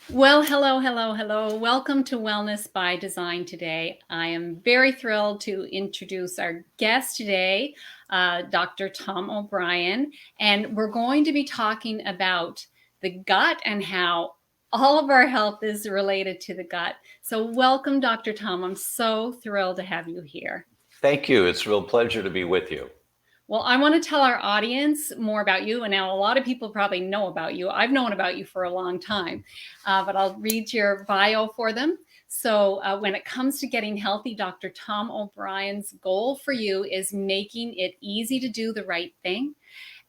Well, hello, hello, hello. Welcome to Wellness by Design today. I am very thrilled to introduce our guest today, Dr. Tom O'Brien, and we're going to be talking about the gut and how all of our health is related to the gut. So, welcome, Dr. Tom. I'm so thrilled to have you here. Thank you. It's a real pleasure to be with you. Well, I want to tell our audience more about you. And now a lot of people probably know about you. I've known about you for a long time, but I'll read your bio for them. So, when it comes to getting healthy, Dr. Tom O'Brien's goal for you is making it easy to do the right thing.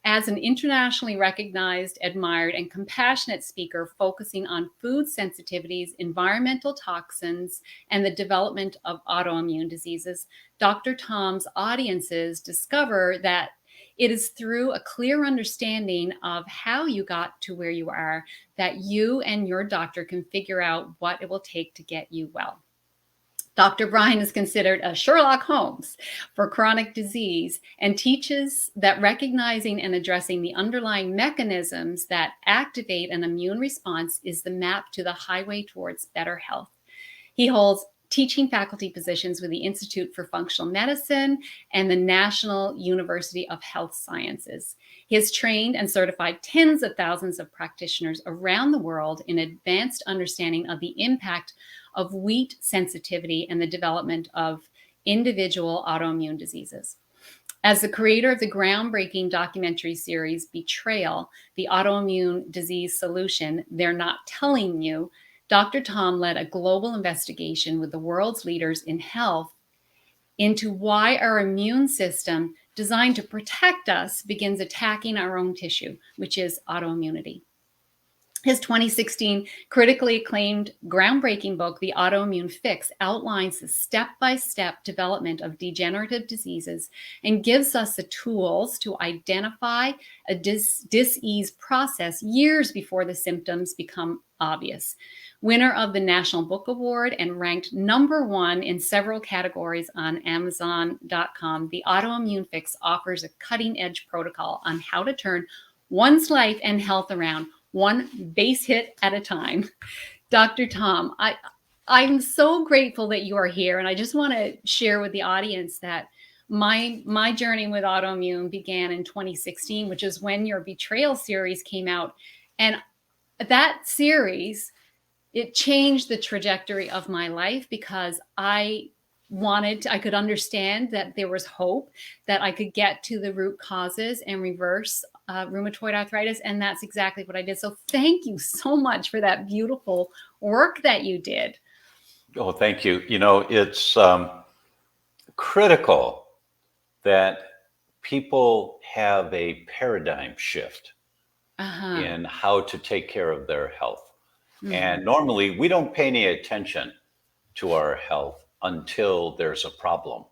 As an internationally recognized, admired, and compassionate speaker focusing on food sensitivities, environmental toxins, and the development of autoimmune diseases, Dr. Tom's audiences discover that it is through a clear understanding of how you got to where you are that you and your doctor can figure out what it will take to get you well. Dr. Brian is considered a Sherlock Holmes for chronic disease and teaches that recognizing and addressing the underlying mechanisms that activate an immune response is the map to the highway towards better health. He holds teaching faculty positions with the Institute for Functional Medicine and the National University of Health Sciences. He has trained and certified tens of thousands of practitioners around the world in advanced understanding of the impact of wheat sensitivity and the development of individual autoimmune diseases. As the creator of the groundbreaking documentary series Betrayal, the Autoimmune Disease Solution They're Not Telling You, Dr. Tom led a global investigation with the world's leaders in health into why our immune system, designed to protect us, begins attacking our own tissue, which is autoimmunity. His 2016 critically acclaimed groundbreaking book, The Autoimmune Fix, outlines the step-by-step development of degenerative diseases and gives us the tools to identify a dis-ease process years before the symptoms become obvious. Winner of the National Book Award and ranked #1 in several categories on Amazon.com, The Autoimmune Fix offers a cutting-edge protocol on how to turn one's life and health around, one base hit at a time. Dr. Tom, I'm so grateful that you are here. And I just want to share with the audience that my journey with autoimmune began in 2016, which is when your Betrayal series came out. And that series, it changed the trajectory of my life because I could understand that there was hope, that I could get to the root causes and reverse rheumatoid arthritis. And that's exactly what I did. So thank you so much for that beautiful work that you did. Oh, thank you. It's critical that people have a paradigm shift in how to take care of their health. And normally we don't pay any attention to our health until there's a problem.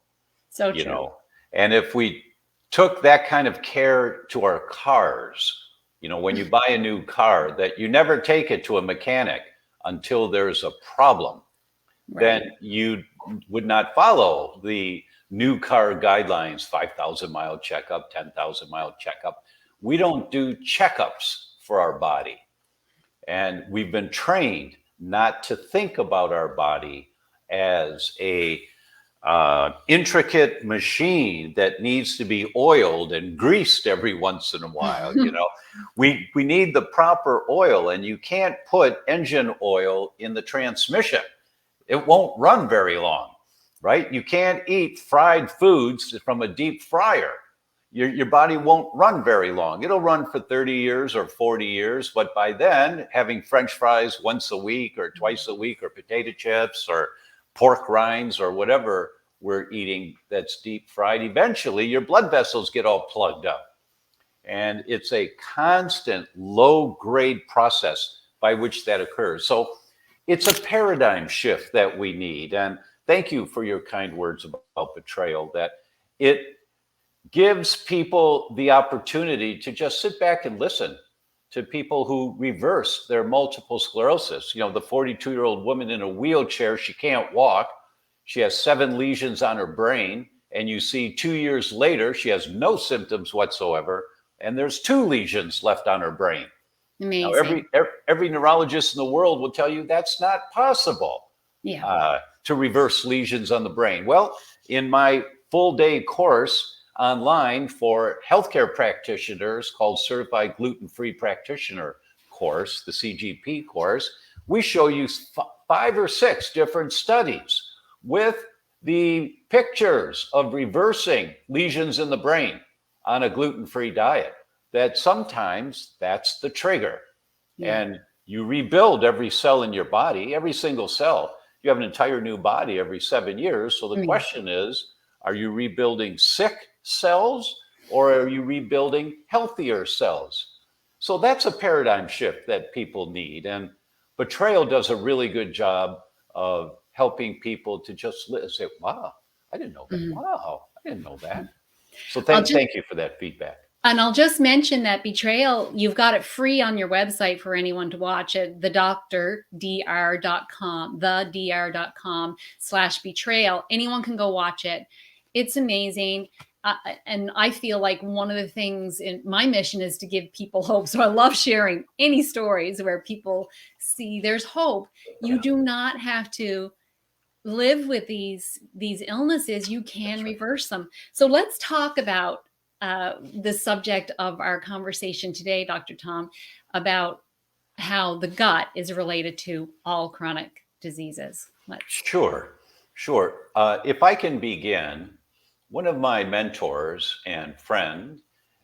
So true. And if we took that kind of care to our cars, when you buy a new car, that you never take it to a mechanic until there's a problem, then you would not follow the new car guidelines, 5,000 mile checkup, 10,000 mile checkup. We don't do checkups for our body. And we've been trained not to think about our body as a intricate machine that needs to be oiled and greased every once in a while. We need the proper oil, and you can't put engine oil in the transmission. It won't run very long, right? You can't eat fried foods from a deep fryer. Your body won't run very long. It'll run for 30 years or 40 years, but by then, having French fries once a week or twice a week, or potato chips or pork rinds or whatever we're eating that's deep fried, eventually your blood vessels get all plugged up. And it's a constant low grade process by which that occurs. So it's a paradigm shift that we need. And thank you for your kind words about Betrayal, that it gives people the opportunity to just sit back and listen to people who reverse their multiple sclerosis. The 42-year-old woman in a wheelchair, she can't walk. She has 7 lesions on her brain. And you see 2 years later, she has no symptoms whatsoever. And there's 2 lesions left on her brain. Now, Amazing. every neurologist in the world will tell you that's not possible Yeah. to reverse lesions on the brain. Well, in my full day course online for healthcare practitioners called Certified Gluten-Free Practitioner course, the CGP course, we show you 5 or 6 different studies with the pictures of reversing lesions in the brain on a gluten-free diet, that sometimes that's the trigger. Yeah. And you rebuild every cell in your body, every single cell. You have an entire new body every 7 years. So the Mm. question is, are you rebuilding sick cells or are you rebuilding healthier cells? So that's a paradigm shift that people need. And Betrayal does a really good job of helping people to just say, wow, I didn't know that. Mhm. Wow, I didn't know that. So I'll just thank you for that feedback. And I'll just mention that Betrayal, you've got it free on your website for anyone to watch it, thedr.com/betrayal. Anyone can go watch it. It's amazing. And I feel like one of the things in my mission is to give people hope. So I love sharing any stories where people see there's hope. You Yeah, do not have to live with these illnesses. You can that's right. reverse them. So let's talk about the subject of our conversation today, Dr. Tom, about how the gut is related to all chronic diseases. Let's. Sure, sure. If I can begin, one of my mentors and friend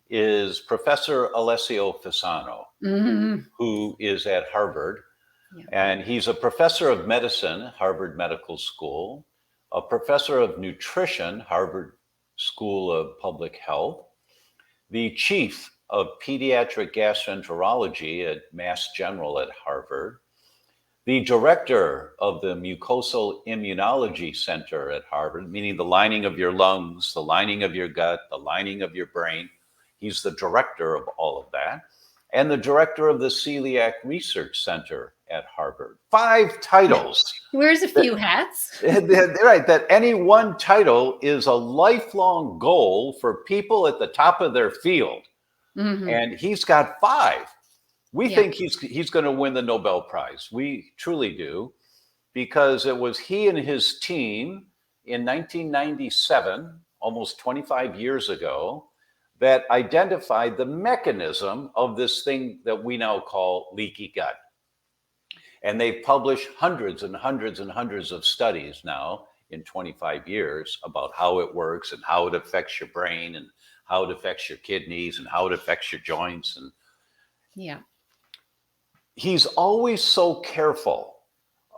is Professor Alessio Fasano, Mhm. who is at Harvard. Yeah. And he's a professor of medicine, Harvard Medical School, a professor of nutrition, Harvard School of Public Health, the chief of pediatric gastroenterology at Mass General at Harvard, the director of the Mucosal Immunology Center at Harvard, meaning the lining of your lungs, the lining of your gut, the lining of your brain. He's the director of all of that, and the director of the Celiac Research Center at Harvard. 5 titles. Wears a That, few hats. right, that any one title is a lifelong goal for people at the top of their field. Hmm. And he's got 5. We Yeah. think he's going to win the Nobel Prize. We truly do, because it was he and his team in 1997, almost 25 years ago, that identified the mechanism of this thing that we now call leaky gut. And they've published hundreds and hundreds and hundreds of studies now in 25 years about how it works and how it affects your brain and how it affects your kidneys and how it affects your joints. And Yeah. he's always so careful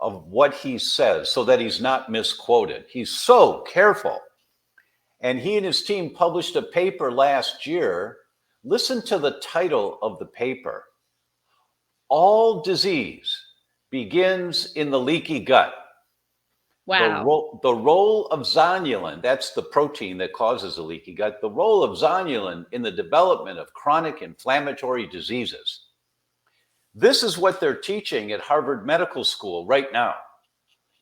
of what he says so that he's not misquoted. He's so careful. And he and his team published a paper last year. Listen to the title of the paper: All Disease Begins in the Leaky Gut. Wow. The role of zonulin, that's the protein that causes the leaky gut, the role of zonulin in the development of chronic inflammatory diseases. This is what they're teaching at Harvard Medical School right now.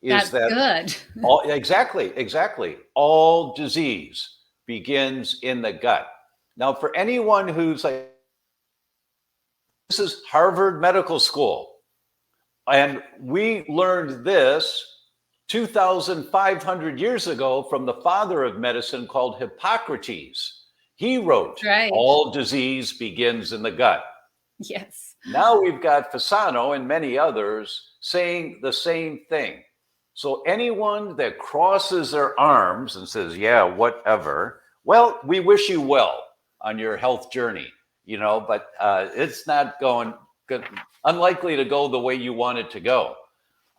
Is That's that good. exactly. All disease begins in the gut. Now, for anyone who's like, this is Harvard Medical School, and we learned this 2,500 years ago from the father of medicine called Hippocrates. He wrote, Right. all disease begins in the gut. Yes. Now we've got Fasano and many others saying the same thing. So anyone that crosses their arms and says, yeah, whatever, well, we wish you well on your health journey, but it's not unlikely to go the way you want it to go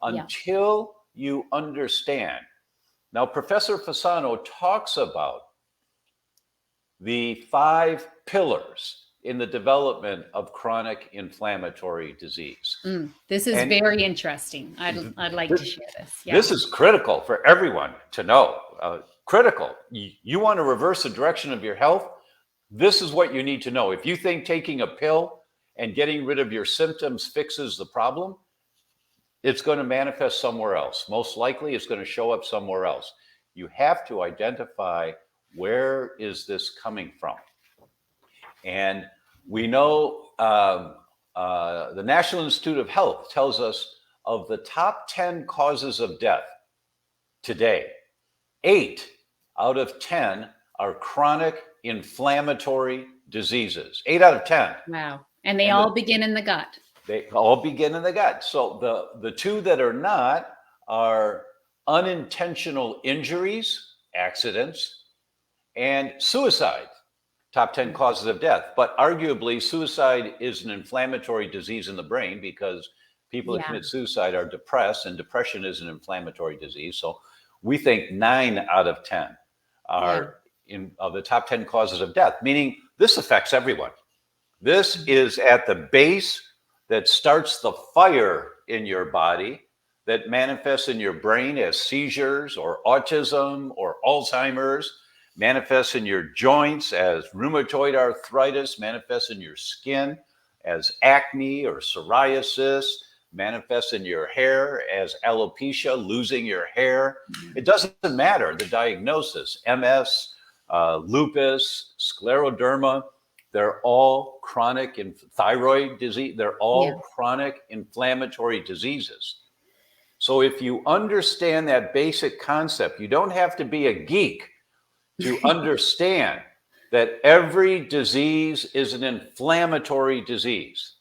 Yeah. until you understand. Now, Professor Fasano talks about the 5 pillars in the development of chronic inflammatory disease. This is And very interesting. I'd like to share this. Yeah. this is critical for everyone to know. Critical. You want to reverse the direction of your health? This is what you need to know. If you think taking a pill and getting rid of your symptoms fixes the problem, it's going to manifest somewhere else. Most likely, it's going to show up somewhere else. You have to identify, where is this coming from? And we know the National Institute of Health tells us of the top 10 causes of death today, 8 out of 10 are chronic inflammatory diseases. 8 out of 10. Wow. And they all begin in the gut. They all begin in the gut. So the two that are not are unintentional injuries, accidents, and suicide. Top 10 causes of death. But arguably, suicide is an inflammatory disease in the brain because people that commit suicide are depressed, and depression is an inflammatory disease. So we think 9 out of 10 are of the top 10 causes of death, meaning this affects everyone. This is at the base that starts the fire in your body that manifests in your brain as seizures or autism or Alzheimer's, manifests in your joints as rheumatoid arthritis, manifests in your skin as acne or psoriasis, manifests in your hair as alopecia, losing your hair. It doesn't matter the diagnosis, MS, lupus, scleroderma, they're all chronic thyroid disease. They're all chronic inflammatory diseases. So if you understand that basic concept, you don't have to be a geek to understand that every disease is an inflammatory disease.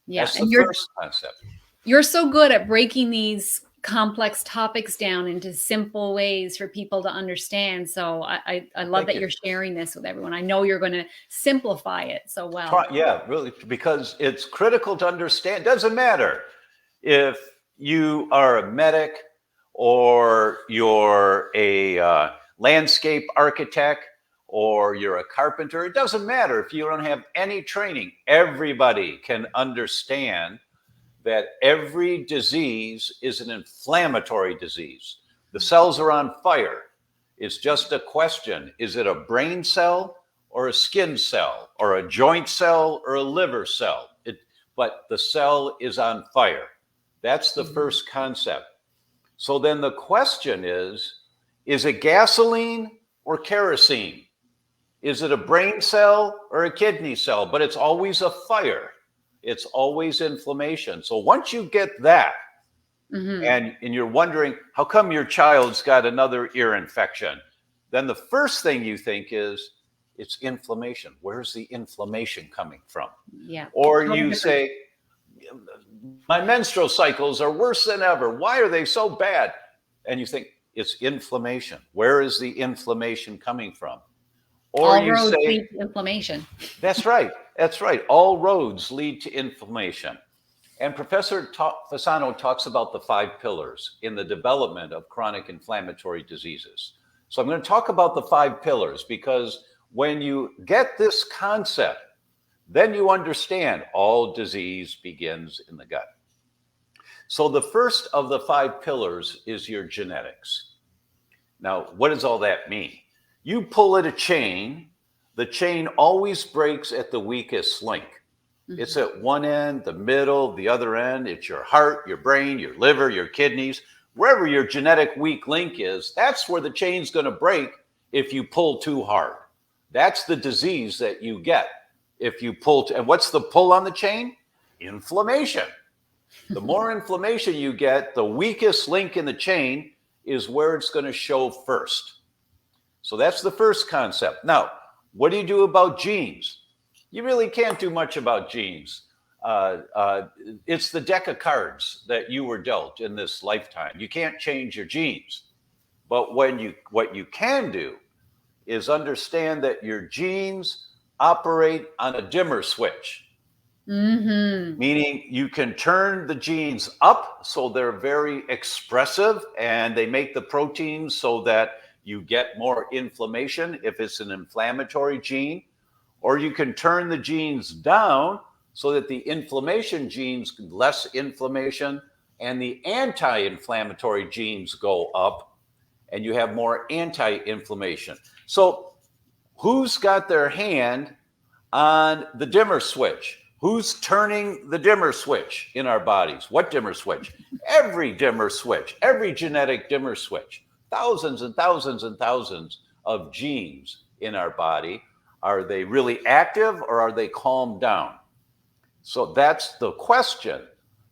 That's the first concept. You're so good at breaking these complex topics down into simple ways for people to understand. So I love that you're sharing this with everyone. I know you're going to simplify it so well. Yeah, really, because it's critical to understand. It doesn't matter if you are a medic or you're a landscape architect or you're a carpenter. It doesn't matter if you don't have any training. Everybody can understand that every disease is an inflammatory disease. The cells are on fire. It's just a question. Is it a brain cell or a skin cell or a joint cell or a liver cell? But the cell is on fire. That's the first concept. So then the question is it gasoline or kerosene? Is it a brain cell or a kidney cell? But it's always a fire. It's always inflammation. So once you get that, and you're wondering, how come your child's got another ear infection? Then the first thing you think is, it's inflammation. Where's the inflammation coming from? Yeah. Or you say, my menstrual cycles are worse than ever. Why are they so bad? And you think, it's inflammation. Where is the inflammation coming from? Or all roads lead to inflammation. That's right. That's right. All roads lead to inflammation. And Professor Fasano talks about the 5 pillars in the development of chronic inflammatory diseases. So I'm going to talk about the 5 pillars because when you get this concept, then you understand all disease begins in the gut. So the first of the 5 pillars is your genetics. Now, what does all that mean? You pull at a chain, the chain always breaks at the weakest link. It's at one end, the middle, the other end. It's your heart, your brain, your liver, your kidneys. Wherever your genetic weak link is, that's where the chain's going to break if you pull too hard. That's the disease that you get if you pull. And what's the pull on the chain? Inflammation. The more inflammation you get, the weakest link in the chain is where it's going to show first. So that's the first concept. Now, what do you do about genes? You really can't do much about genes. It's the deck of cards that you were dealt in this lifetime. You can't change your genes. But what you can do is understand that your genes operate on a dimmer switch. Meaning you can turn the genes up so they're very expressive and they make the proteins so that you get more inflammation if it's an inflammatory gene, or you can turn the genes down so that the inflammation genes, less inflammation, and the anti-inflammatory genes go up, and you have more anti-inflammation. So who's got their hand on the dimmer switch? Who's turning the dimmer switch in our bodies? What dimmer switch? Every dimmer switch, every genetic dimmer switch. Thousands and thousands and thousands of genes in our body. Are they really active or are they calmed down? So that's the question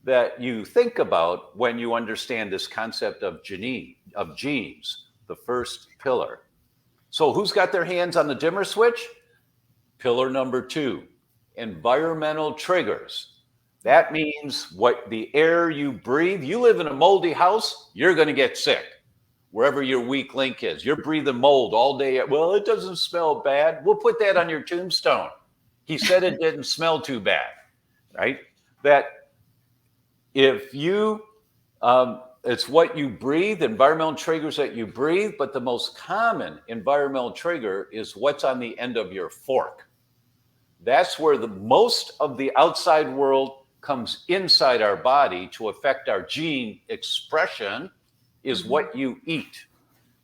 that you think about when you understand this concept of genes, the first pillar. So who's got their hands on the dimmer switch? Pillar number 2, environmental triggers. That means what the air you breathe. You live in a moldy house, you're going to get sick. Wherever your weak link is, you're breathing mold all day. Well, it doesn't smell bad. We'll put that on your tombstone. He said it didn't smell too bad, right? That if you, it's what you breathe, environmental triggers that you breathe, but the most common environmental trigger is what's on the end of your fork. That's where the most of the outside world comes inside our body to affect our gene expression is what you eat.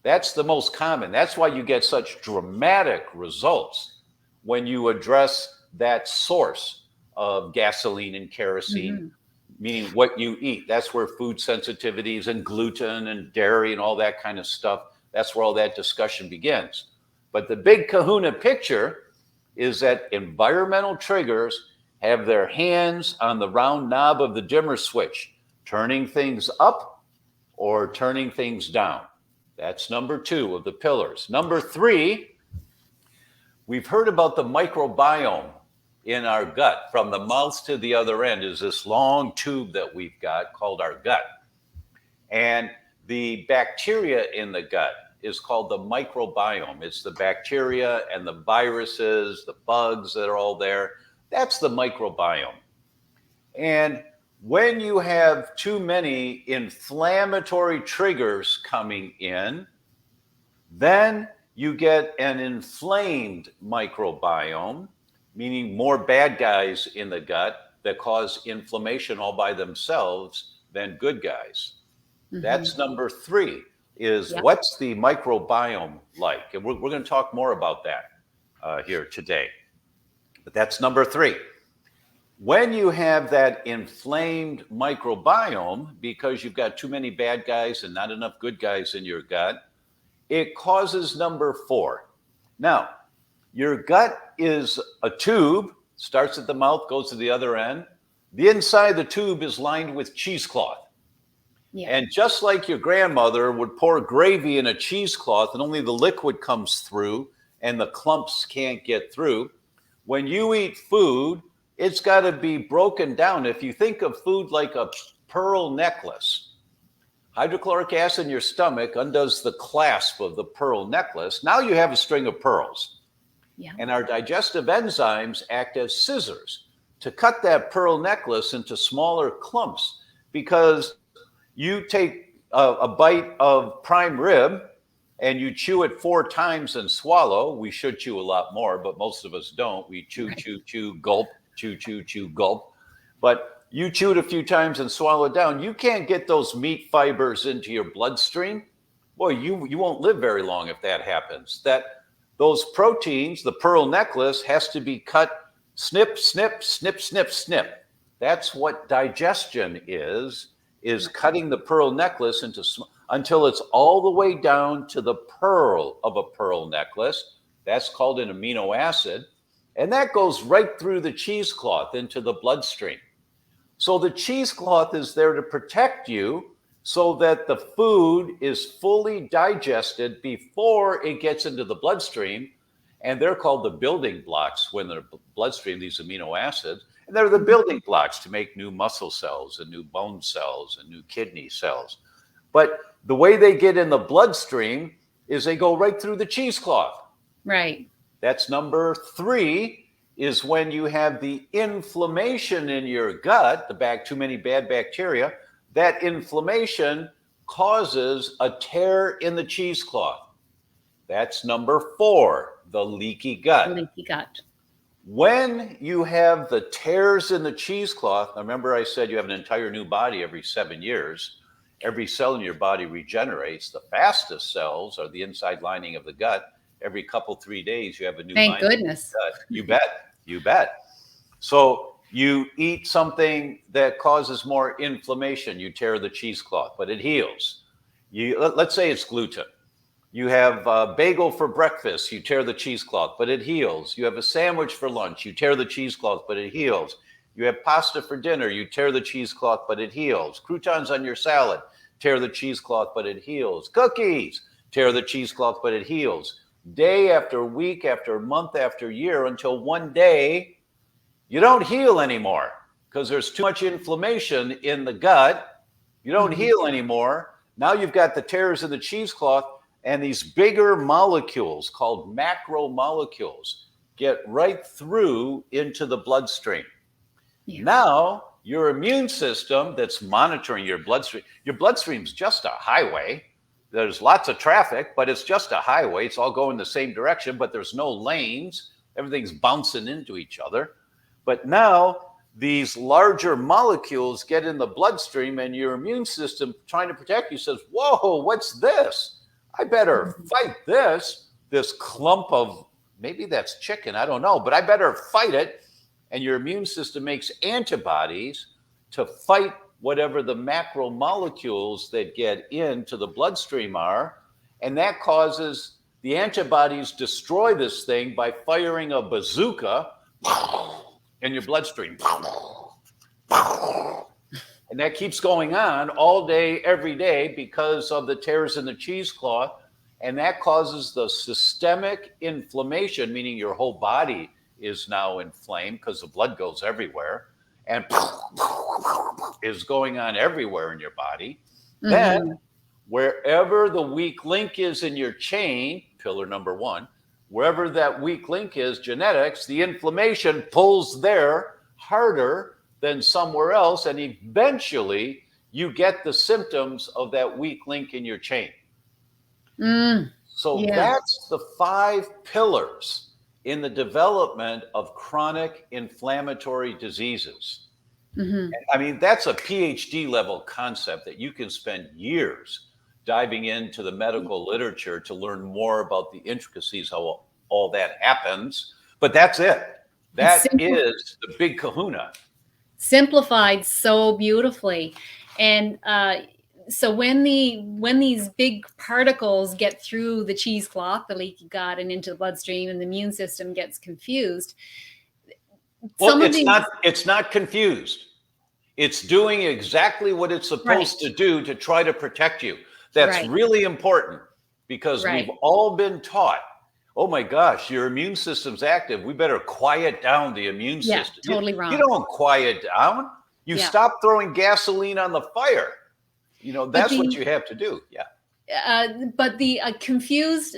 That's the most common. That's why you get such dramatic results when you address that source of gasoline and kerosene, meaning what you eat. That's where food sensitivities and gluten and dairy and all that kind of stuff, that's where all that discussion begins. But the big kahuna picture is that environmental triggers have their hands on the round knob of the dimmer switch, turning things up or turning things down. That's number 2 of the pillars. Number 3, we've heard about the microbiome in our gut. From the mouth to the other end is this long tube that we've got called our gut. And the bacteria in the gut is called the microbiome. It's the bacteria and the viruses, the bugs that are all there. That's the microbiome. And when you have too many inflammatory triggers coming in, then you get an inflamed microbiome, meaning more bad guys in the gut that cause inflammation all by themselves than good guys. That's number 3, is what's the microbiome like? And we're going to talk more about that here today. But that's number 3. When you have that inflamed microbiome, because you've got too many bad guys and not enough good guys in your gut, it causes number 4. Now, your gut is a tube, starts at the mouth, goes to the other end. The inside of the tube is lined with cheesecloth. Yeah. And just like your grandmother would pour gravy in a cheesecloth and only the liquid comes through and the clumps can't get through, when you eat food, it's got to be broken down. If you think of food like a pearl necklace, hydrochloric acid in your stomach undoes the clasp of the pearl necklace. Now you have a string of pearls. Yeah. And our digestive enzymes act as scissors to cut that pearl necklace into smaller clumps, because you take a bite of prime rib and you chew it 4 times and swallow. We should chew a lot more, but most of us don't. We chew, chew, gulp, chew, gulp. But you chew it a few times and swallow it down. You can't get those meat fibers into your bloodstream. Boy, you won't live very long if that happens. Those proteins, the pearl necklace, has to be cut snip, snip, snip, snip, snip. That's what digestion is cutting the pearl necklace into until it's all the way down to the pearl of a pearl necklace. That's called an amino acid. And that goes right through the cheesecloth into the bloodstream. So the cheesecloth is there to protect you so that the food is fully digested before it gets into the bloodstream. And they're called the building blocks when they're bloodstream, these amino acids. And they're the building blocks to make new muscle cells and new bone cells and new kidney cells. But the way they get in the bloodstream is they go right through the cheesecloth. Right. That's number 3, is when you have the inflammation in your gut, too many bad bacteria, that inflammation causes a tear in the cheesecloth. That's number 4, the leaky gut. Leaky gut. When you have the tears in the cheesecloth, remember I said you have an entire new body every 7 years. Every cell in your body regenerates. The fastest cells are the inside lining of the gut. Every 3 days, you have a new Thank lining. goodness. You bet. So you eat something that causes more inflammation. You tear the cheesecloth, but it heals. Let's say it's gluten. You have a bagel for breakfast, you tear the cheesecloth, but it heals. You have a sandwich for lunch, you tear the cheesecloth, but it heals. You have pasta for dinner, you tear the cheesecloth, but it heals. Croutons on your salad, tear the cheesecloth, but it heals. Cookies, tear the cheesecloth, but it heals. Day after week after month after year, until one day you don't heal anymore because there's too much inflammation in the gut. You don't heal anymore. Now you've got the tears in the cheesecloth, and these bigger molecules called macromolecules get right through into the bloodstream. Yeah. Now your immune system that's monitoring your bloodstream's just a highway. There's lots of traffic, but it's just a highway. It's all going the same direction, but there's no lanes. Everything's bouncing into each other. But now these larger molecules get in the bloodstream, and your immune system, trying to protect you, says, whoa, what's this? I better fight this clump of, maybe that's chicken, I don't know, but I better fight it. And your immune system makes antibodies to fight whatever the macromolecules that get into the bloodstream are. And that causes the antibodies destroy this thing by firing a bazooka in your bloodstream. And that keeps going on all day, every day, because of the tears in the cheesecloth. And that causes the systemic inflammation, meaning your whole body is now inflamed because the blood goes everywhere and is going on everywhere in your body. Then wherever the weak link is in your chain, pillar number one, wherever that weak link is, genetics, the inflammation pulls there harder than somewhere else, and eventually you get the symptoms of that weak link in your chain. So that's the 5 pillars in the development of chronic inflammatory diseases. And, I mean, that's a PhD level concept that you can spend years diving into the medical literature to learn more about the intricacies, how all that happens. But that's it. That is the big kahuna. Simplified so beautifully. And so when these big particles get through the cheesecloth, the leaky gut, and into the bloodstream, and the immune system gets confused. Well, it's not confused. It's doing exactly what it's supposed to do to try to protect you. That's really important, because we've all been taught, oh my gosh, your immune system's active. We better quiet down the immune system. Totally wrong. You don't quiet down. You stop throwing gasoline on the fire. You know, that's what you have to do. But the confused,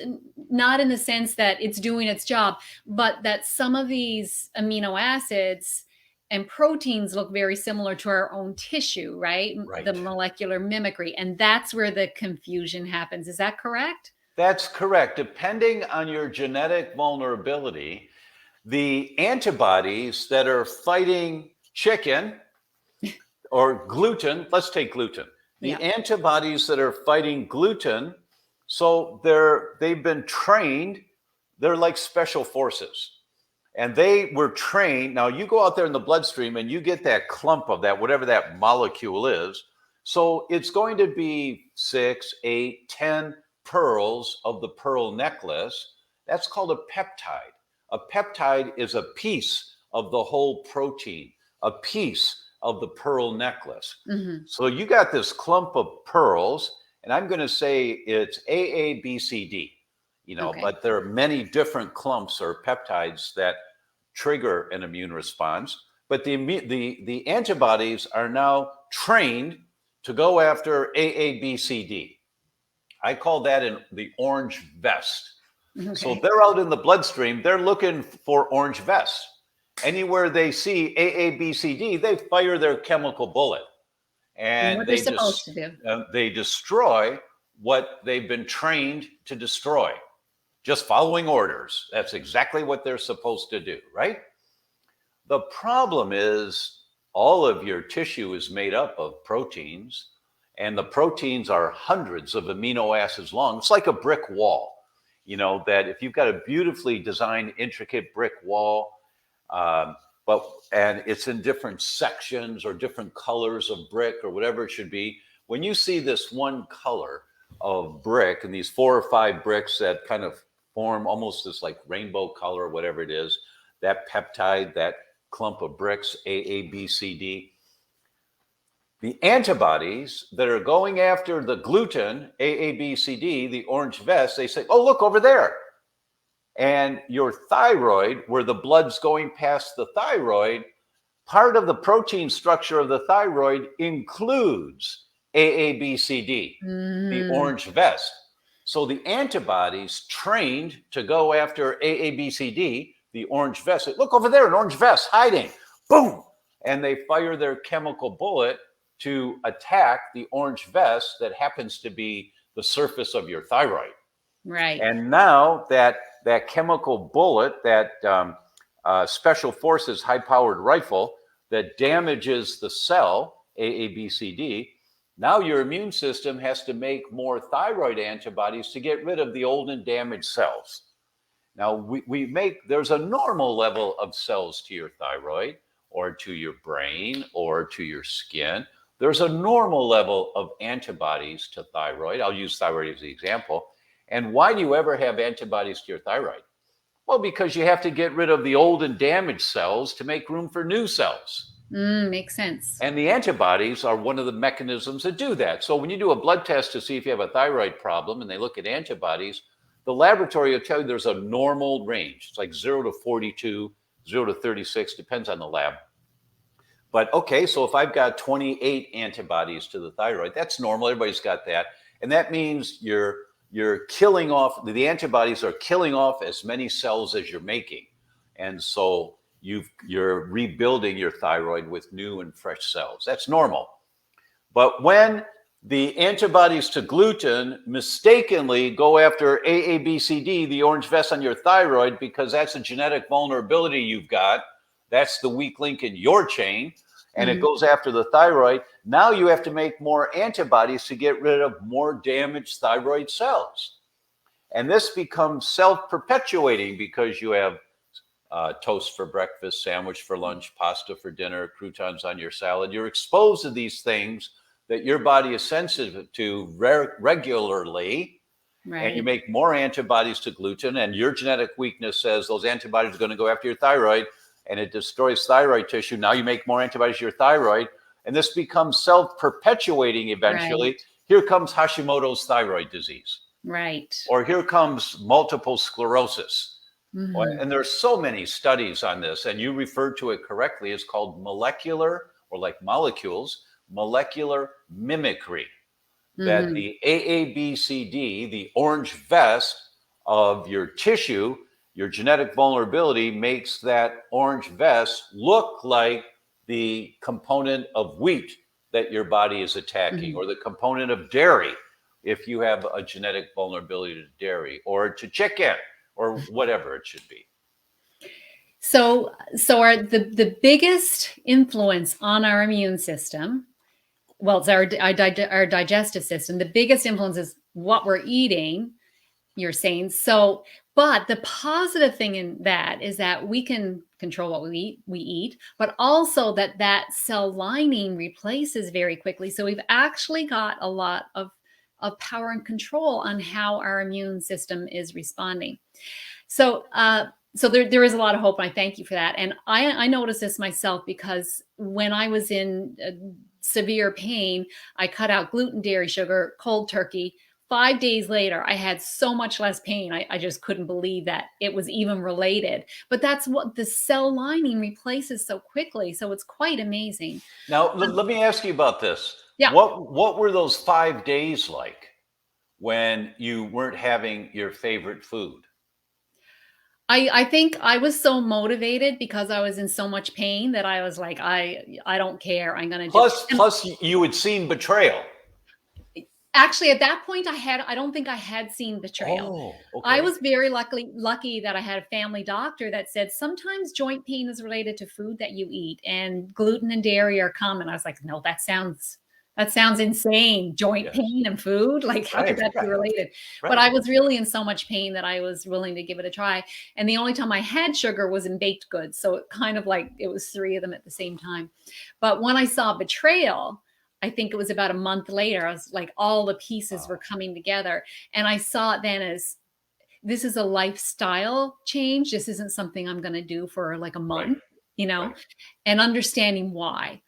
not in the sense that it's doing its job, but that some of these amino acids and proteins look very similar to our own tissue, right? The molecular mimicry. And that's where the confusion happens. Is that correct? That's correct. Depending on your genetic vulnerability, the antibodies that are fighting chicken or gluten, let's take gluten. The antibodies that are fighting gluten, so they've been trained, they're like special forces. And they were trained. Now you go out there in the bloodstream and you get that clump of that, whatever that molecule is. So it's going to be 6, 8, 10 pearls of the pearl necklace. That's called a peptide. A peptide is a piece of the whole protein, a piece of the pearl necklace. So you got this clump of pearls, and I'm going to say it's AABCD, you know, but there are many different clumps or peptides that trigger an immune response. But the antibodies are now trained to go after AABCD. I call that the orange vest. So they're out in the bloodstream, they're looking for orange vests. Anywhere they see AABCD, they fire their chemical bullet. And what they're supposed to do. They destroy what they've been trained to destroy. Just following orders. That's exactly what they're supposed to do, right? The problem is all of your tissue is made up of proteins, and the proteins are hundreds of amino acids long. It's like a brick wall. You know, that if you've got a beautifully designed, intricate brick wall, and it's in different sections or different colors of brick or whatever it should be. When you see this one color of brick and these 4 or 5 bricks that kind of form almost this like rainbow color, whatever it is, that peptide, that clump of bricks, A, B, C, D. The antibodies that are going after the gluten, A, B, C, D, the orange vest, they say, oh, look over there. And your thyroid, where the blood's going past the thyroid, part of the protein structure of the thyroid includes AABCD, the orange vest. So the antibodies trained to go after AABCD, the orange vest, say, look over there, an orange vest hiding, boom. And they fire their chemical bullet to attack the orange vest that happens to be the surface of your thyroid. Right. And now that chemical bullet, that special forces high-powered rifle that damages the cell, AABCD, now your immune system has to make more thyroid antibodies to get rid of the old and damaged cells. Now, there's a normal level of cells to your thyroid or to your brain or to your skin. There's a normal level of antibodies to thyroid. I'll use thyroid as the example. And why do you ever have antibodies to your thyroid? Well, because you have to get rid of the old and damaged cells to make room for new cells. Makes sense. And the antibodies are one of the mechanisms that do that. So when you do a blood test to see if you have a thyroid problem and they look at antibodies, the laboratory will tell you there's a normal range. It's like 0 to 42, 0 to 36, depends on the lab. But okay, so if I've got 28 antibodies to the thyroid, that's normal. Everybody's got that. And that means you're killing off, the antibodies are killing off as many cells as you're making. And so you're rebuilding your thyroid with new and fresh cells. That's normal. But when the antibodies to gluten mistakenly go after AABCD, the orange vest on your thyroid, because that's a genetic vulnerability you've got, that's the weak link in your chain, and it goes after the thyroid. Now you have to make more antibodies to get rid of more damaged thyroid cells. And this becomes self-perpetuating because you have toast for breakfast, sandwich for lunch, pasta for dinner, croutons on your salad. You're exposed to these things that your body is sensitive to regularly. Right. And you make more antibodies to gluten, and your genetic weakness says those antibodies are going to go after your thyroid, and it destroys thyroid tissue. Now you make more antibodies to your thyroid, and this becomes self-perpetuating eventually. Right. Here comes Hashimoto's thyroid disease. Right. Or here comes multiple sclerosis. And there's so many studies on this, and you referred to it correctly. It's called molecular, or like molecules, molecular mimicry. That the AABCD, the orange vest of your tissue, your genetic vulnerability, makes that orange vest look like the component of wheat that your body is attacking, or the component of dairy, if you have a genetic vulnerability to dairy, or to chicken, or whatever it should be. So the biggest influence on our immune system, well, it's our digestive system. The biggest influence is what we're eating, you're saying. So, but the positive thing in that is that we can control what we eat, but also that cell lining replaces very quickly. So we've actually got a lot of power and control on how our immune system is responding. So there is a lot of hope, and I thank you for that. And I noticed this myself, because when I was in severe pain, I cut out gluten, dairy, sugar, cold turkey. 5 days later, I had so much less pain. I just couldn't believe that it was even related. But that's what the cell lining replaces so quickly. So it's quite amazing. Now, let me ask you about this. Yeah. What were those 5 days like when you weren't having your favorite food? I think I was so motivated because I was in so much pain that I was like, I don't care. I'm going to Plus you had seen Betrayal. Actually, at that point, I don't think I had seen Betrayal. Oh, okay. I was very lucky that I had a family doctor that said sometimes joint pain is related to food that you eat, and gluten and dairy are common. I was like, no, that sounds insane. Joint pain and food, like how could that be related? Right. But I was really in so much pain that I was willing to give it a try. And the only time I had sugar was in baked goods. So it kind of like it was 3 of them at the same time. But when I saw Betrayal, I think it was about a month later, I was like, all the pieces were coming together. And I saw it then as, this is a lifestyle change. This isn't something I'm going to do for like a month. you know, Right. and understanding why.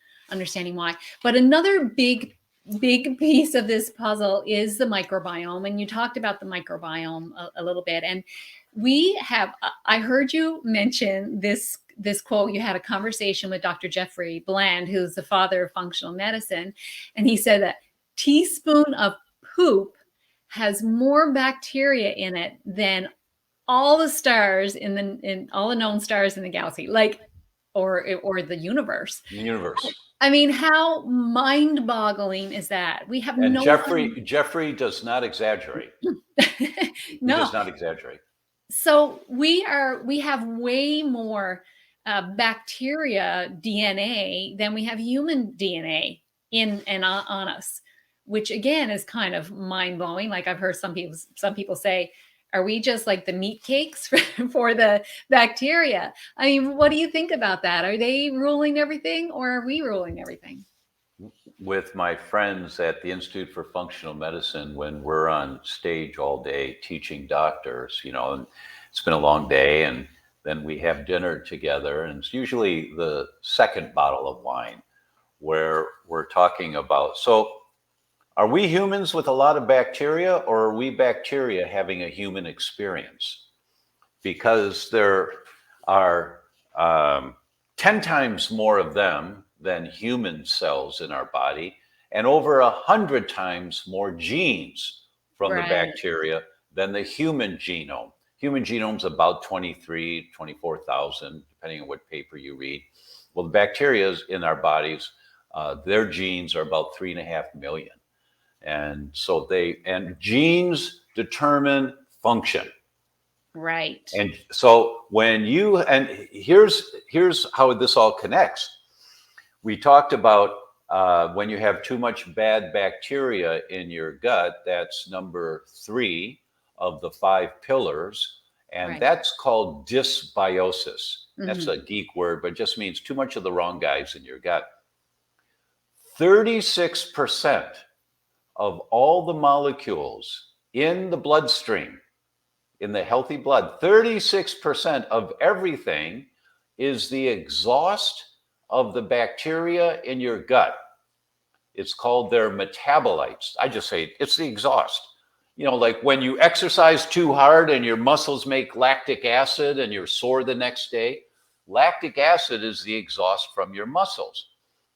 But another big piece of this puzzle is the microbiome. And you talked about the microbiome a little bit. And I heard you mention this quote. You had a conversation with Dr. Jeffrey Bland, who's the father of functional medicine. And he said that teaspoon of poop has more bacteria in it than all the stars in all the known stars in the galaxy, like, or the universe. In the universe. I mean, how mind-boggling is that? We have And no Jeffrey does not exaggerate. He no. does not exaggerate. So we have way more bacteria DNA than we have human DNA in and on us, which again is kind of mind-blowing. Like I've heard some people say, are we just like the meat cakes for the bacteria? I mean, what do you think about that? Are they ruling everything, or are we ruling everything? With my friends at the Institute for Functional Medicine, when we're on stage all day teaching doctors, and it's been a long day, and then we have dinner together, and it's usually the second bottle of wine where we're talking about, so are we humans with a lot of bacteria, or are we bacteria having a human experience? Because there are 10 times more of them than human cells in our body, and over 100 times more genes from the Right. bacteria than the human genome. Human genome's about 23, 24,000, depending on what paper you read. Well, the bacteria in our bodies, their genes are about 3.5 million. And so and genes determine function. Right. And so here's how this all connects. We talked about when you have too much bad bacteria in your gut, that's number 3 of the 5 pillars. And Right. that's called dysbiosis. That's Mhm. a geek word, but it just means too much of the wrong guys in your gut. 36% of all the molecules in the bloodstream, in the healthy blood, 36% of everything is the exhaust of the bacteria in your gut. It's called their metabolites. I just say it's the exhaust. Like when you exercise too hard and your muscles make lactic acid and you're sore the next day, lactic acid is the exhaust from your muscles.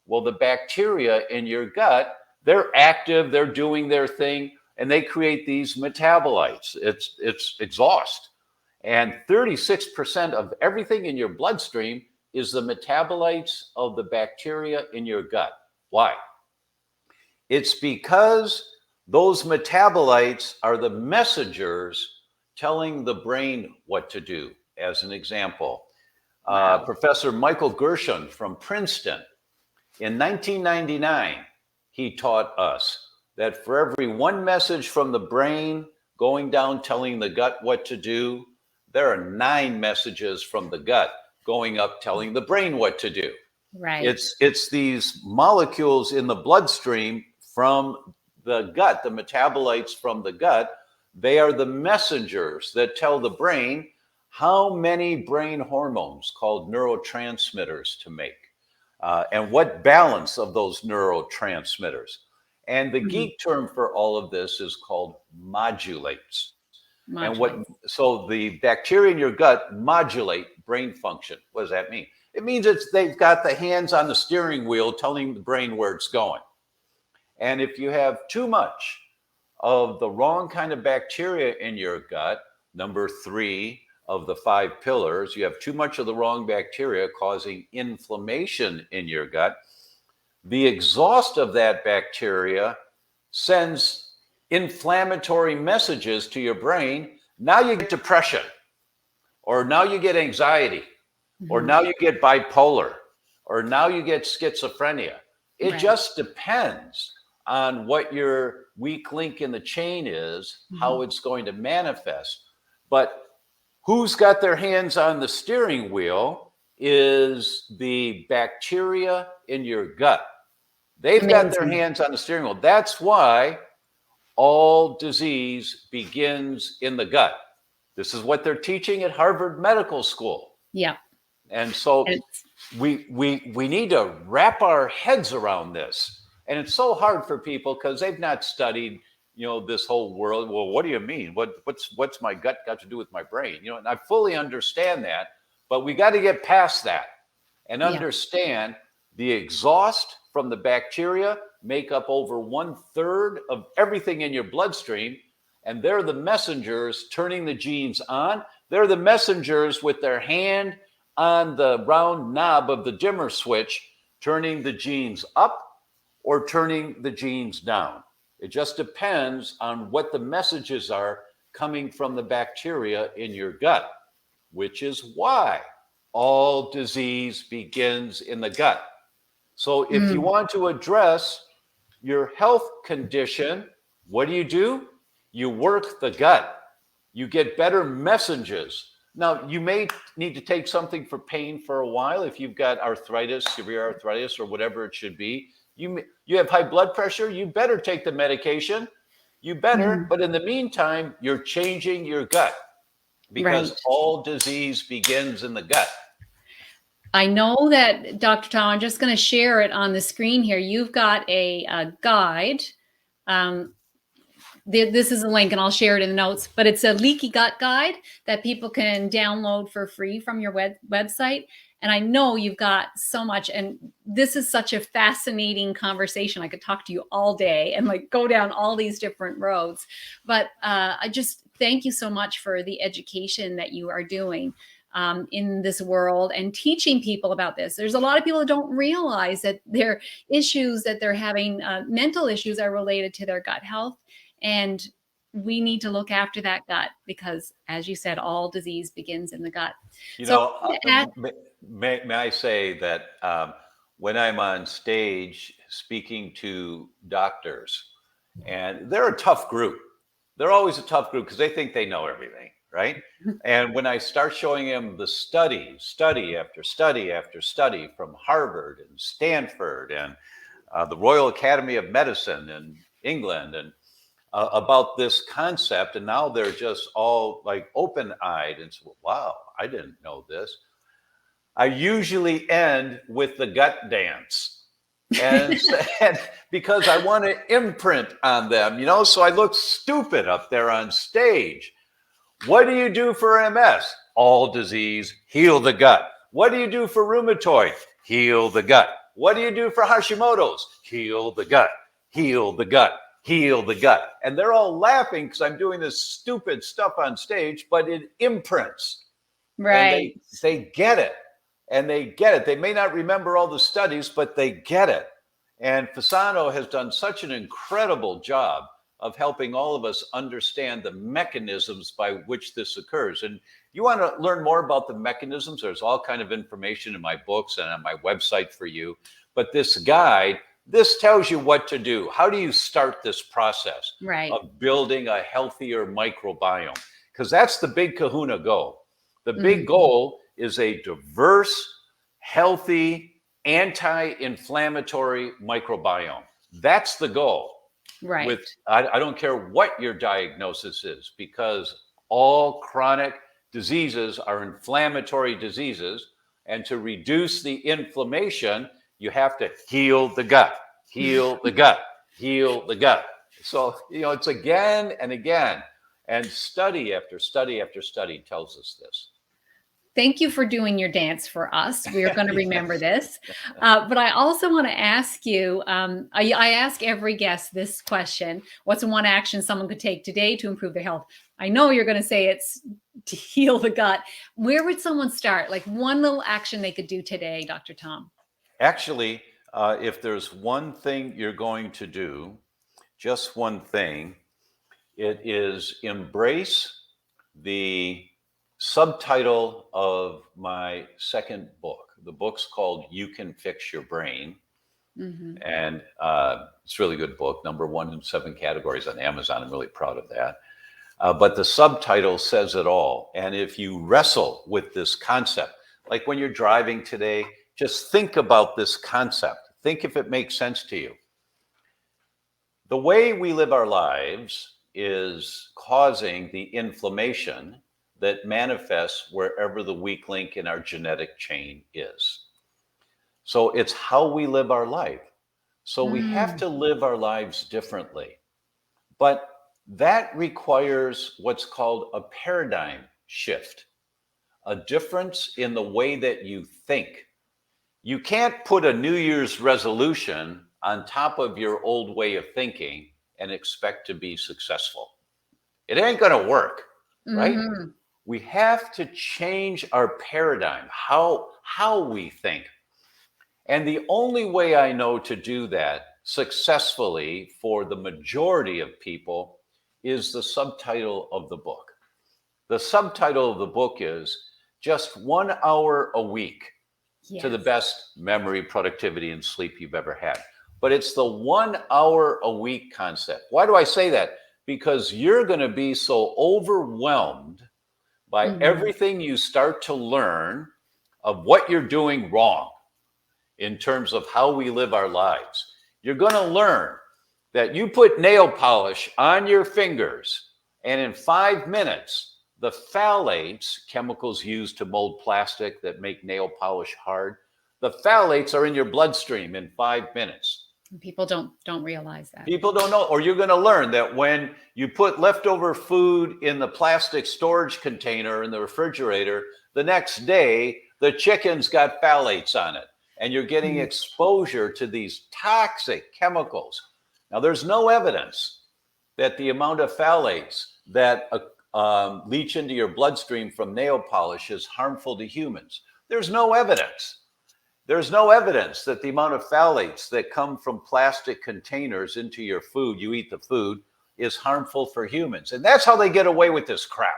Well, the bacteria in your gut, they're active, they're doing their thing, and they create these metabolites. It's exhaust. And 36% of everything in your bloodstream is the metabolites of the bacteria in your gut. Why? It's because those metabolites are the messengers telling the brain what to do. As an example, Wow. Professor Michael Gershon from Princeton, in 1999, he taught us that for every one message from the brain going down telling the gut what to do, there are 9 messages from the gut going up telling the brain what to do. Right. It's these molecules in the bloodstream from the gut, the metabolites from the gut. They are the messengers that tell the brain how many brain hormones called neurotransmitters to make. And what balance of those neurotransmitters. And the geek term for all of this is called modulates. Modulate. So the bacteria in your gut modulate brain function. What does that mean? It means they've got the hands on the steering wheel telling the brain where it's going. And if you have too much of the wrong kind of bacteria in your gut, number 3 of the 5 pillars, you have too much of the wrong bacteria causing inflammation in your gut. The exhaust of that bacteria sends inflammatory messages to your brain. Now you get depression, or now you get anxiety, or now you get bipolar, or now you get schizophrenia. It Right. just depends on what your weak link in the chain is, how it's going to manifest. But who's got their hands on the steering wheel is the bacteria in your gut. They've got their hands on the steering wheel. That's why all disease begins in the gut. This is what they're teaching at Harvard Medical School. Yeah. And so And we need to wrap our heads around this. And it's so hard for people because they've not studied, this whole world. Well, what do you mean? What's my gut got to do with my brain? And I fully understand that, but we got to get past that and yeah, understand the exhaust from the bacteria make up over 1/3 of everything in your bloodstream. And they're the messengers turning the genes on. They're the messengers with their hand on the round knob of the dimmer switch, turning the genes up or turning the genes down. It just depends on what the messages are coming from the bacteria in your gut, which is why all disease begins in the gut. So if you mm, want to address your health condition, what do? You work the gut. You get better messages. Now, you may need to take something for pain for a while if you've got arthritis, severe arthritis, or whatever it should be. You have high blood pressure, you better take the medication. You better. mm, But in the meantime, you're changing your gut because right. all disease begins in the gut. I know that, Dr. Tom, I'm just going to share it on the screen here. You've got a guide. Um, this is a link, and I'll share it in the notes, but it's a leaky gut guide that people can download for free from your website. And I know you've got so much, and this is such a fascinating conversation. I could talk to you all day and like go down all these different roads. But I just thank you so much for the education that you are doing in this world and teaching people about this. There's a lot of people that don't realize that their issues that they're having, mental issues, are related to their gut health. And we need to look after that gut because, as you said, all disease begins in the gut. You So, know, may I say that when I'm on stage speaking to doctors, and they're a tough group, they're always a tough group because they think they know everything, right? And when I start showing them the study after study after study from Harvard and Stanford and the Royal Academy of Medicine in England and about this concept, and now they're just all like open-eyed and so, wow, I didn't know this. I usually end with the gut dance, and, and because I want to imprint on them, so I look stupid up there on stage. What do you do for MS? All disease, heal the gut. What do you do for rheumatoid? Heal the gut. What do you do for Hashimoto's? Heal the gut, heal the gut, heal the gut. And they're all laughing because I'm doing this stupid stuff on stage, but it imprints. And right. they get it. And they get it. They may not remember all the studies, but they get it. And Fasano has done such an incredible job of helping all of us understand the mechanisms by which this occurs. And you want to learn more about the mechanisms, there's all kind of information in my books and on my website for you. But this guide, this tells you what to do. How do you start this process Right. of building a healthier microbiome? Because that's the big kahuna goal. The big goal is a diverse, healthy, anti-inflammatory microbiome. That's the goal. Right. I don't care what your diagnosis is, because all chronic diseases are inflammatory diseases. And to reduce the inflammation, you have to heal the gut, heal the gut, heal the gut. So, it's again and again. And study after study after study tells us this. Thank you for doing your dance for us. We are going to remember this. But I also want to ask you, I ask every guest this question: what's one action someone could take today to improve their health? I know you're going to say it's to heal the gut. Where would someone start? Like one little action they could do today, Dr. Tom? Actually, if there's one thing you're going to do, just one thing, it is embrace the subtitle of my second book. The book's called You Can Fix Your Brain. And it's a really good book, #1 in 7 categories on Amazon. I'm really proud of that. But the subtitle says it all. And if you wrestle with this concept, like when you're driving today, just think about this concept. Think if it makes sense to you. The way we live our lives is causing the inflammation that manifests wherever the weak link in our genetic chain is. So it's how we live our life. So we have Mm. to live our lives differently. But that requires what's called a paradigm shift, a difference in the way that you think. You can't put a New Year's resolution on top of your old way of thinking and expect to be successful. It ain't going to work, right? Mhm. We have to change our paradigm, how we think. And the only way I know to do that successfully for the majority of people is the subtitle of the book. The subtitle of the book is Just 1 Hour a Week to the Yes. Best Memory, Productivity, and Sleep You've Ever had. But it's the 1 hour a week concept. Why do I say that? Because you're going to be so overwhelmed by Mhm. everything you start to learn of what you're doing wrong in terms of how we live our lives. You're going to learn that you put nail polish on your fingers, and in 5 minutes, the phthalates, chemicals used to mold plastic that make nail polish hard, the phthalates are in your bloodstream in 5 minutes. People don't realize that. People don't know, or you're going to learn that when you put leftover food in the plastic storage container in the refrigerator, the next day, the chicken's got phthalates on it, and you're getting Mm. exposure to these toxic chemicals. Now, there's no evidence that the amount of phthalates that leach into your bloodstream from nail polish is harmful to humans. There's no evidence. There's no evidence that the amount of phthalates that come from plastic containers into your food, you eat the food, is harmful for humans. And that's how they get away with this crap.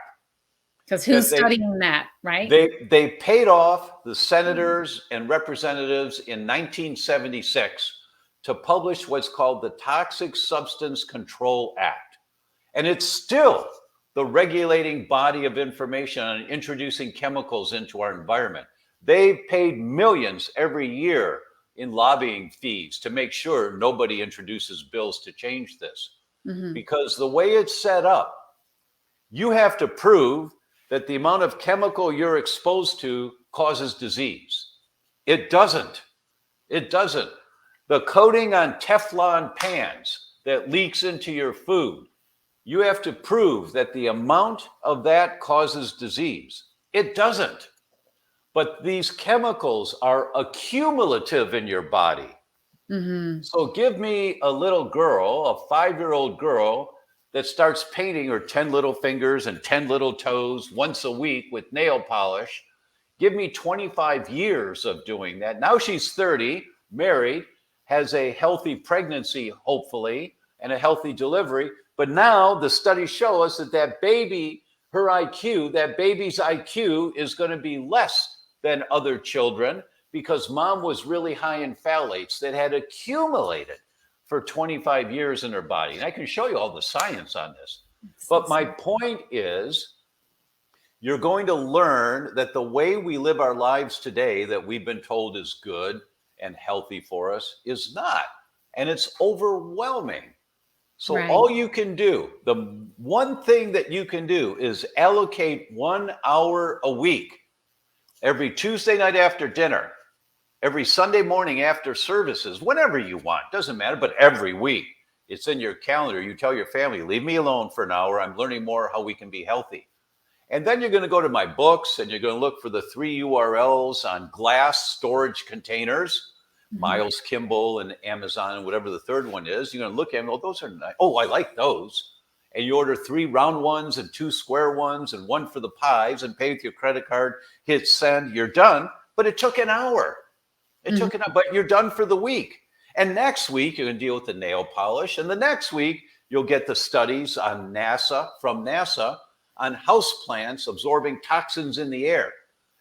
Because That who's studying that, right? they paid off the senators and representatives in 1976 to publish what's called the Toxic Substance Control Act. And it's still the regulating body of information on introducing chemicals into our environment. They've paid millions every year in lobbying fees to make sure nobody introduces bills to change this. Mhm. Because the way it's set up, you have to prove that the amount of chemical you're exposed to causes disease. It doesn't. It doesn't. The coating on Teflon pans that leaks into your food, you have to prove that the amount of that causes disease. It doesn't. But these chemicals are accumulative in your body. Mhm. So give me a little girl, a 5-year-old girl, that starts painting her 10 little fingers and 10 little toes once a week with nail polish. Give me 25 years of doing that. Now she's 30, married, has a healthy pregnancy, hopefully, and a healthy delivery. But now the studies show us that that baby, her IQ, that baby's IQ is going to be less than other children because mom was really high in phthalates that had accumulated for 25 years in her body. And I can show you all the science on this. But my point is, you're going to learn that the way we live our lives today that we've been told is good and healthy for us is not. And it's overwhelming. So Right. all you can do, the one thing that you can do is allocate 1 hour a week, every Tuesday night after dinner, every Sunday morning after services, whenever you want, doesn't matter, but every week. It's in your calendar. You tell your family, leave me alone for an hour. I'm learning more how we can be healthy. And then you're going to go to my books and you're going to look for the 3 URLs on glass storage containers, Mhm. Miles Kimball and Amazon and whatever the third one is. You're going to look at them. Oh, those are nice. Oh, I like those. And you order 3 round ones and 2 square ones and 1 for the pies and pay with your credit card, hit send, you're done. But it took an hour. It took an hour, but you're done for the week. And next week, you're going to deal with the nail polish. And the next week, you'll get the studies on from NASA on houseplants absorbing toxins in the air.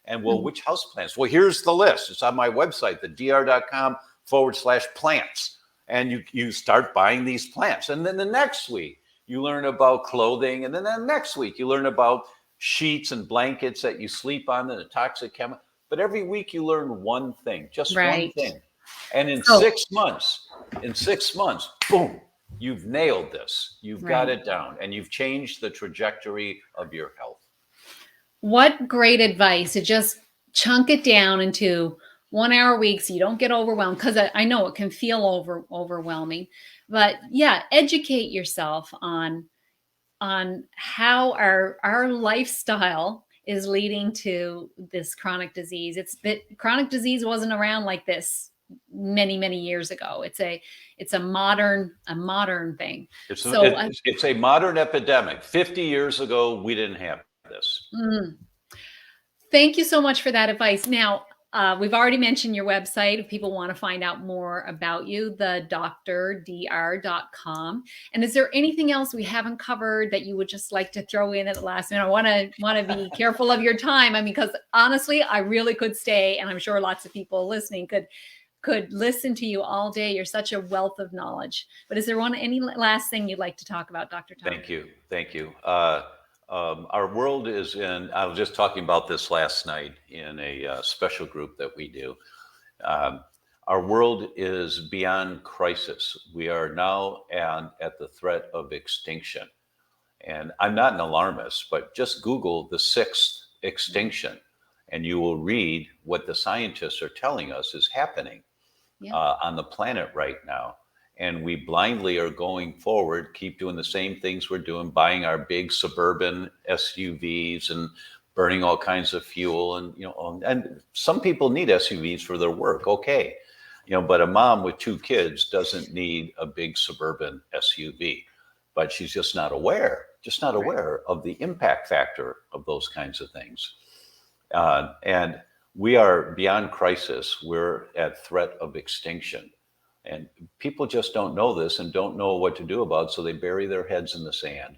And well, which houseplants? Well, here's the list. It's on my website, thedr.com/plants. And you start buying these plants. And then the next week, you learn about clothing. And then the next week, you learn about sheets and blankets that you sleep on and the toxic chemical. But every week you learn one thing, just one Right. thing. And in So- 6 months, boom, you've nailed this. You've got Right. it down and you've changed the trajectory of your health. What great advice to just chunk it down into 1 hour weeks so you don't get overwhelmed, because I know it can feel overwhelming. But yeah, educate yourself on how our lifestyle is leading to this chronic disease. It's that chronic disease wasn't around like this many years ago. It's a modern thing. It's a, So it's a modern epidemic. 50 years ago, we didn't have this. thank you so much for that advice. Now, we've already mentioned your website. If people want to find out more about you, the drdr.com. And is there anything else we haven't covered that you would just like to throw in at the last minute? I want to be careful of your time. I mean, because honestly, I really could stay, and I'm sure lots of people listening could listen to you all day. You're such a wealth of knowledge. But is there any last thing you'd like to talk about, Dr. Tom? Thank you. Our world is in, I was just talking about this last night in a special group that we do. Our world is beyond crisis. We are now at the threat of extinction. And I'm not an alarmist, but just Google the sixth extinction, and you will read what the scientists are telling us is happening on the planet right now. And we blindly are going forward, keep doing the same things we're doing, buying our big suburban SUVs and burning all kinds of fuel. And some people need SUVs for their work. Okay. But a mom with 2 kids doesn't need a big suburban SUV, but she's just not aware of the impact factor of those kinds of things. And we are beyond crisis. We're at threat of extinction. And people just don't know this and don't know what to do about it, so they bury their heads in the sand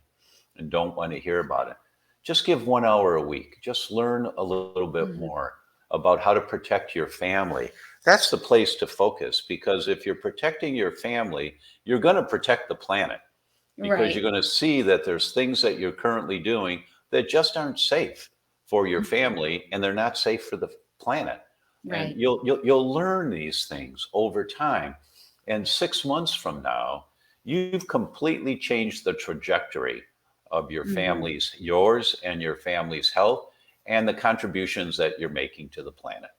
and don't want to hear about it. Just give 1 hour a week. Just learn a little bit more about how to protect your family. That's the place to focus, because if you're protecting your family, you're going to protect the planet, because you're going to see that there's things that you're currently doing that just aren't safe for your family, and they're not safe for the planet. And you'll learn these things over time. And 6 months from now, you've completely changed the trajectory of your family's, yours and your family's health, and the contributions that you're making to the planet.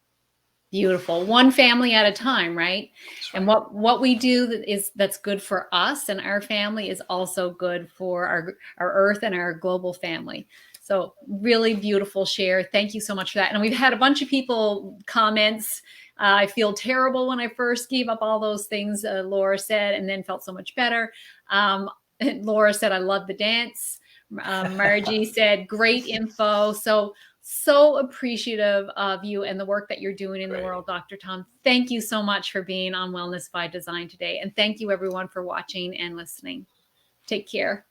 Beautiful. One family at a time, right? And what we do that's good for us and our family is also good for our earth and our global family. So really beautiful share. Thank you so much for that. And we've had a bunch of people comments. I feel terrible when I first gave up all those things, Laura said, and then felt so much better. Laura said, I love the dance. Margie said, great info. So appreciative of you and the work that you're doing in the world, Dr. Tom. Thank you so much for being on Wellness by Design today. And thank you everyone for watching and listening. Take care.